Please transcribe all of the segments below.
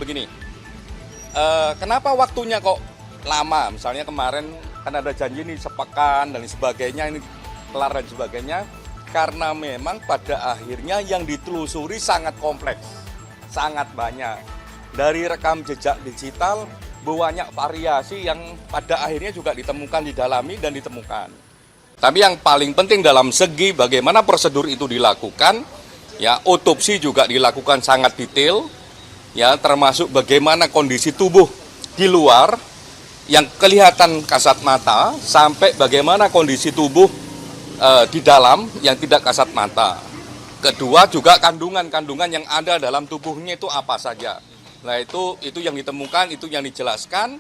begini, kenapa waktunya kok lama? Misalnya kemarin kan ada janji nih sepekan dan sebagainya, ini kelar dan sebagainya. Karena memang pada akhirnya yang ditelusuri sangat kompleks, sangat banyak. Dari rekam jejak digital, banyak variasi yang pada akhirnya juga ditemukan, didalami dan ditemukan. Tapi yang paling penting dalam segi bagaimana prosedur itu dilakukan, ya otopsi juga dilakukan sangat detail, ya termasuk bagaimana kondisi tubuh di luar yang kelihatan kasat mata sampai bagaimana kondisi tubuh di dalam yang tidak kasat mata. Kedua juga kandungan-kandungan yang ada dalam tubuhnya itu apa saja. Nah itu yang ditemukan, itu yang dijelaskan.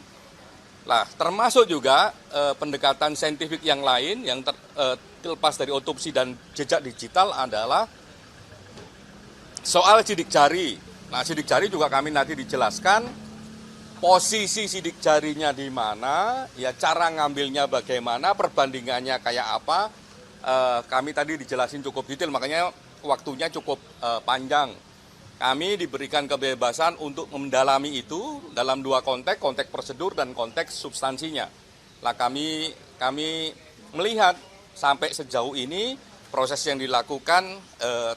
Nah termasuk juga pendekatan saintifik yang lain yang terlepas dari otopsi dan jejak digital adalah soal sidik jari. Nah sidik jari juga kami nanti dijelaskan posisi sidik jarinya di mana, ya cara ngambilnya bagaimana, perbandingannya kayak apa. Kami tadi dijelasin cukup detail, makanya waktunya cukup panjang. Kami diberikan kebebasan untuk mendalami itu dalam dua konteks prosedur dan konteks substansinya. Nah, kami melihat sampai sejauh ini proses yang dilakukan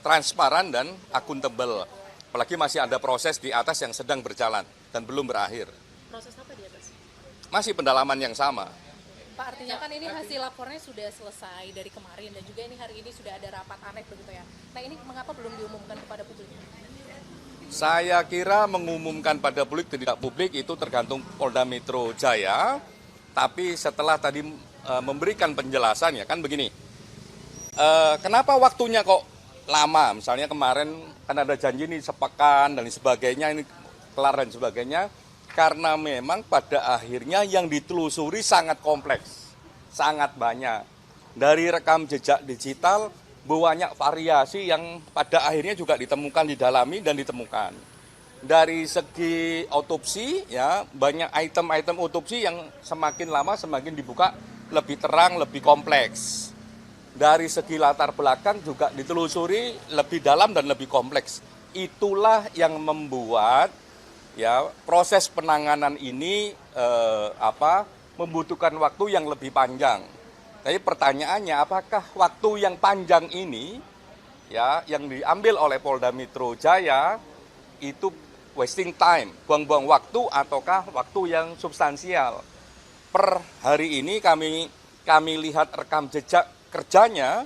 transparan dan akuntabel. Apalagi masih ada proses di atas yang sedang berjalan dan belum berakhir. Proses apa di atas? Masih pendalaman yang sama. Pak, artinya kan ini hasil lapornya sudah selesai dari kemarin dan juga ini hari ini sudah ada rapat ANEK begitu ya. Nah ini mengapa belum diumumkan kepada publik? Saya kira mengumumkan pada publik tidak publik itu tergantung Polda Metro Jaya. Tapi setelah tadi memberikan penjelasan ya kan begini. Kenapa waktunya kok lama? Misalnya kemarin kan ada janji nih sepekan dan sebagainya, ini kelar dan sebagainya. Karena memang pada akhirnya yang ditelusuri sangat kompleks, sangat banyak. Dari rekam jejak digital, banyak variasi yang pada akhirnya juga ditemukan, didalami dan ditemukan. Dari segi otopsi, ya banyak item-item otopsi yang semakin lama semakin dibuka lebih terang, lebih kompleks. Dari segi latar belakang juga ditelusuri lebih dalam dan lebih kompleks. Itulah yang membuat ya proses penanganan ini membutuhkan waktu yang lebih panjang. Tapi pertanyaannya apakah waktu yang panjang ini ya yang diambil oleh Polda Metro Jaya itu wasting time, buang-buang waktu ataukah waktu yang substansial? Per hari ini kami lihat rekam jejak kerjanya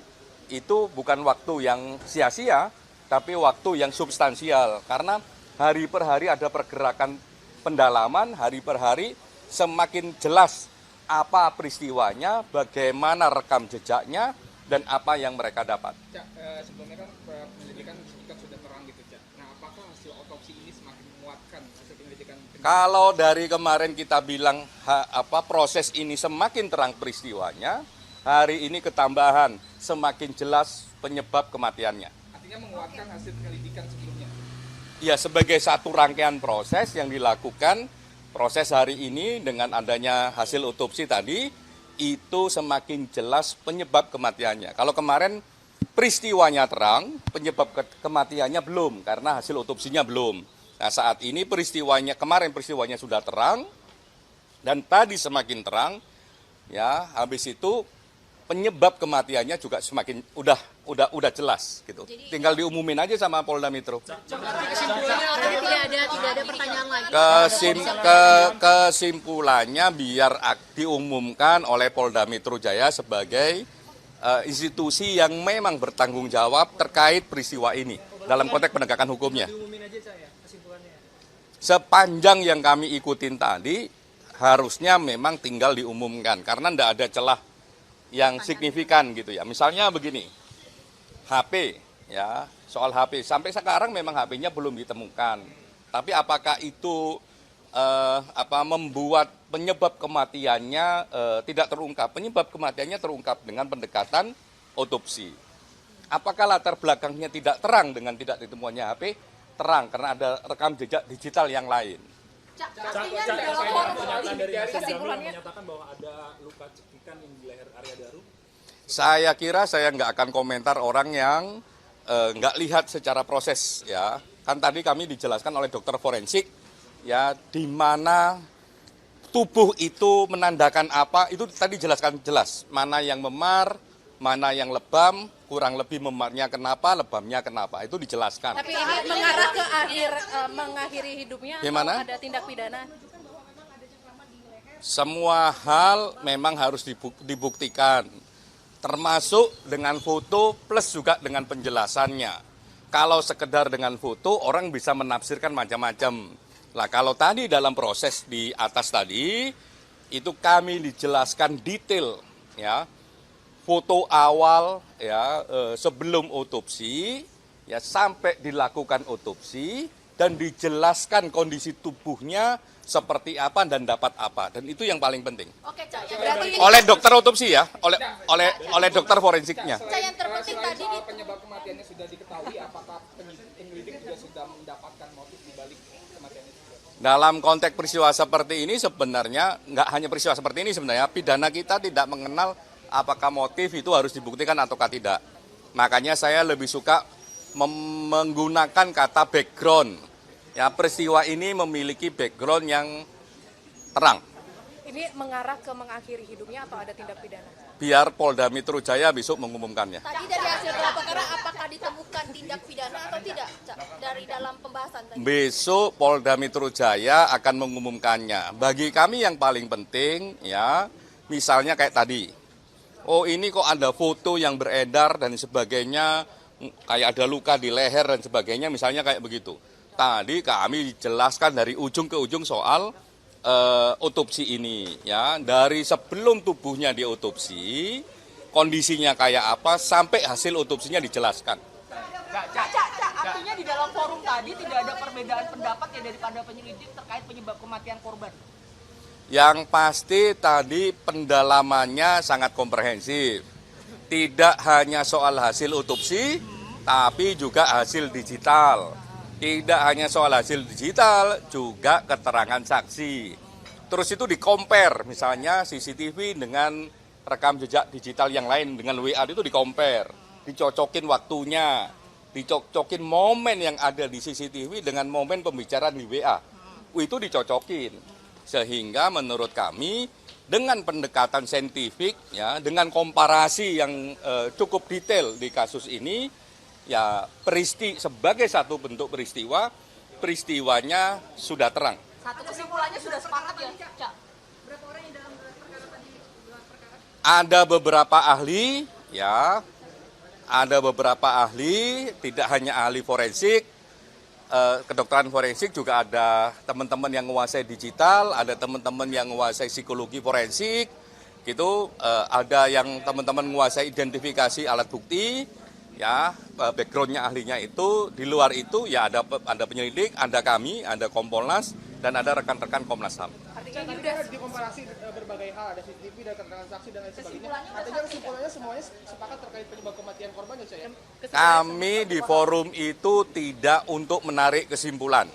itu bukan waktu yang sia-sia, tapi waktu yang substansial karena hari per hari ada pergerakan pendalaman, hari per hari semakin jelas apa peristiwanya, bagaimana rekam jejaknya, dan apa yang mereka dapat. Cak, sebelumnya kan penyelidikan sudah terang gitu, Cak. Nah, apakah hasil otopsi ini semakin menguatkan hasil penyelidikan? Kalau dari kemarin kita bilang proses ini semakin terang peristiwanya, hari ini ketambahan semakin jelas penyebab kematiannya. Artinya menguatkan hasil penyelidikan sebelumnya? Ya, sebagai satu rangkaian proses yang dilakukan, proses hari ini dengan adanya hasil otopsi tadi, itu semakin jelas penyebab kematiannya. Kalau kemarin peristiwanya terang, penyebab kematiannya belum, karena hasil otopsinya belum. Nah saat ini kemarin peristiwanya sudah terang, dan tadi semakin terang, ya habis itu penyebab kematiannya juga semakin udah jelas gitu. Tinggal diumumin aja sama Polda Metro. Tidak ada pertanyaan lagi. Kesimpulannya biar diumumkan oleh Polda Metro Jaya sebagai institusi yang memang bertanggung jawab terkait peristiwa ini dalam konteks penegakan hukumnya. Sepanjang yang kami ikutin tadi harusnya memang tinggal diumumkan karena tidak ada celah yang signifikan gitu ya. Misalnya begini, HP ya, soal HP sampai sekarang memang HP-nya belum ditemukan. Tapi apakah itu membuat penyebab kematiannya tidak terungkap? Penyebab kematiannya terungkap dengan pendekatan otopsi. Apakah latar belakangnya tidak terang dengan tidak ditemukannya HP? Terang karena ada rekam jejak digital yang lain. Artinya di dalam kesimpulannya menyatakan bahwa ada luka cekikan yang di leher Arya Daru. Saya kira saya nggak akan komentar orang yang nggak lihat secara proses ya. Kan tadi kami dijelaskan oleh dokter forensik ya di mana tubuh itu menandakan apa, itu tadi jelaskan jelas. Mana yang memar, mana yang lebam, kurang lebih memarnya kenapa, lebamnya kenapa, itu dijelaskan. Tapi ini mengarah ke mengakhiri hidupnya Gimana? atau ada tindak pidana? Semua hal memang harus dibuktikan, termasuk dengan foto plus juga dengan penjelasannya. Kalau sekedar dengan foto, orang bisa menafsirkan macam-macam. Nah, kalau tadi dalam proses di atas tadi, itu kami dijelaskan detail, ya, foto awal, ya, sebelum otopsi, ya, sampai dilakukan otopsi, dan dijelaskan kondisi tubuhnya seperti apa dan dapat apa, dan itu yang paling penting. Oke, Cak. Berarti Oleh dokter otopsi ya, oleh dokter forensiknya. yang terpenting Selain tadi soal penyebab kematiannya sudah diketahui, apakah penyelidik juga sudah mendapatkan motif dibalik kematian itu? Dalam konteks peristiwa seperti ini sebenarnya, nggak hanya peristiwa seperti ini sebenarnya, pidana kita tidak mengenal apakah motif itu harus dibuktikan ataukah tidak. Makanya saya lebih suka menggunakan kata background. Ya, peristiwa ini memiliki background yang terang. ini mengarah ke mengakhiri hidupnya atau ada tindak pidana? Biar Polda Metro Jaya besok mengumumkannya. Tadi dari hasil gelar perkara apakah ditemukan tindak pidana atau tidak, Cak? Dari dalam pembahasan tadi. Besok Polda Metro Jaya akan mengumumkannya. Bagi kami yang paling penting, ya, misalnya kayak tadi. Oh, ini kok ada foto yang beredar dan sebagainya, kayak ada luka di leher dan sebagainya, misalnya kayak begitu. Tadi kami jelaskan dari ujung ke ujung soal otopsi ini, ya, dari sebelum tubuhnya diotopsi, kondisinya kayak apa, sampai hasil otopsinya dijelaskan. Cak, artinya di dalam forum tadi tidak ada perbedaan pendapat ya daripada penyelidik terkait penyebab kematian korban. Yang pasti tadi pendalamannya sangat komprehensif. Tidak hanya soal hasil otopsi, tapi juga hasil digital. Tidak hanya soal hasil digital, juga keterangan saksi. Terus itu di-compare, misalnya CCTV dengan rekam jejak digital yang lain, dengan WA itu di-compare. Dicocokin waktunya, dicocokin momen yang ada di CCTV dengan momen pembicaraan di WA. Itu dicocokin. Sehingga menurut kami dengan pendekatan saintifik, ya, dengan komparasi yang cukup detail di kasus ini, ya, sebagai satu bentuk peristiwanya sudah terang. Satu kesimpulannya sudah sepakat ya, Cak? Ada beberapa ahli, ya, ada beberapa ahli, tidak hanya ahli forensik, kedokteran forensik juga ada teman-teman yang menguasai digital, ada teman-teman yang menguasai psikologi forensik, gitu, ada yang teman-teman menguasai identifikasi alat bukti, ya, backgroundnya ahlinya itu. Di luar itu ya ada penyelidik, ada kami, ada Kompolnas, dan ada rekan-rekan Komnas HAM. Artinya ini Tadi udah kan dikomparasi berbagai hal, ada CCTV, ada keterangan saksi dan lain sebagainya. Artinya kesimpulannya semuanya sepakat terkait penyebab kematian korban ya, Cak, ya? Kami di forum itu tidak untuk menarik kesimpulan,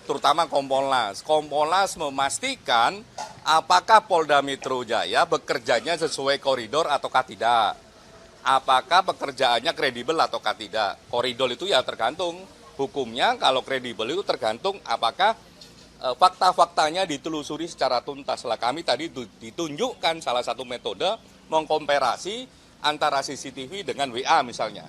terutama Kompolnas. Kompolnas memastikan apakah Polda Metro Jaya bekerjanya sesuai koridor ataukah tidak. Apakah pekerjaannya kredibel ataukah tidak. Koridor itu ya tergantung hukumnya, kalau kredibel itu tergantung apakah fakta-faktanya ditelusuri secara tuntas. Lah, kami tadi ditunjukkan salah satu metode mengkomparasi antara CCTV dengan WA misalnya.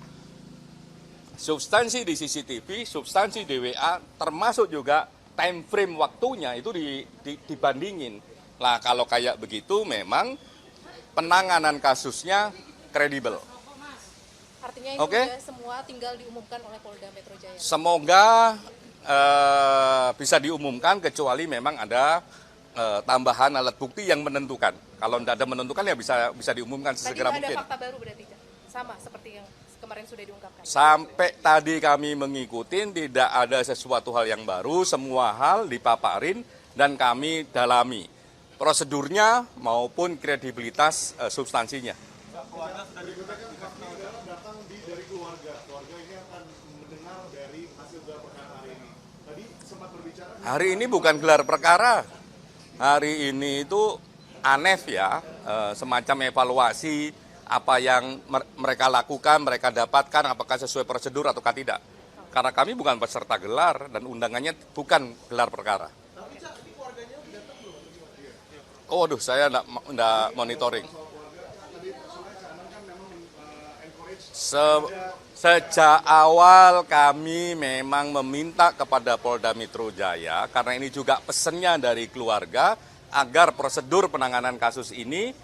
Substansi di CCTV, substansi di WA, termasuk juga time frame waktunya itu dibandingin. Lah, kalau kayak begitu memang penanganan kasusnya kredibel. artinya ini Oke. udah semua tinggal diumumkan oleh Polda Metro Jaya. Semoga bisa diumumkan, kecuali memang ada tambahan alat bukti yang menentukan. Kalau tidak ada menentukan ya bisa diumumkan Tadi sesegera nggak ada mungkin. fakta baru berarti, Cak? Sama seperti yang kemarin sudah diungkapkan. Sampai tadi kami mengikuti, tidak ada sesuatu hal yang baru, semua hal dipaparin dan kami dalami prosedurnya maupun kredibilitas substansinya. Keluarga sudah datang dari keluarga ini akan mendengar dari hasil gelar perkara hari ini. Tadi sempat berbicara. Hari ini bukan gelar perkara, hari ini itu ANEF ya, semacam evaluasi apa yang mereka lakukan, mereka dapatkan, apakah sesuai prosedur atau tidak. Karena kami bukan peserta gelar dan undangannya bukan gelar perkara. Oh, waduh, saya enggak monitoring. Sejak awal kami memang meminta kepada Polda Metro Jaya, karena ini juga pesannya dari keluarga, agar prosedur penanganan kasus ini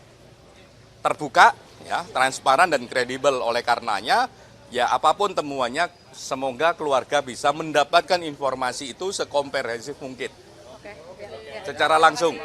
terbuka, ya, transparan dan kredibel. Oleh karenanya, ya apapun temuannya, semoga keluarga bisa mendapatkan informasi itu sekomprehensif mungkin. Oke, ya, ya. Secara langsung.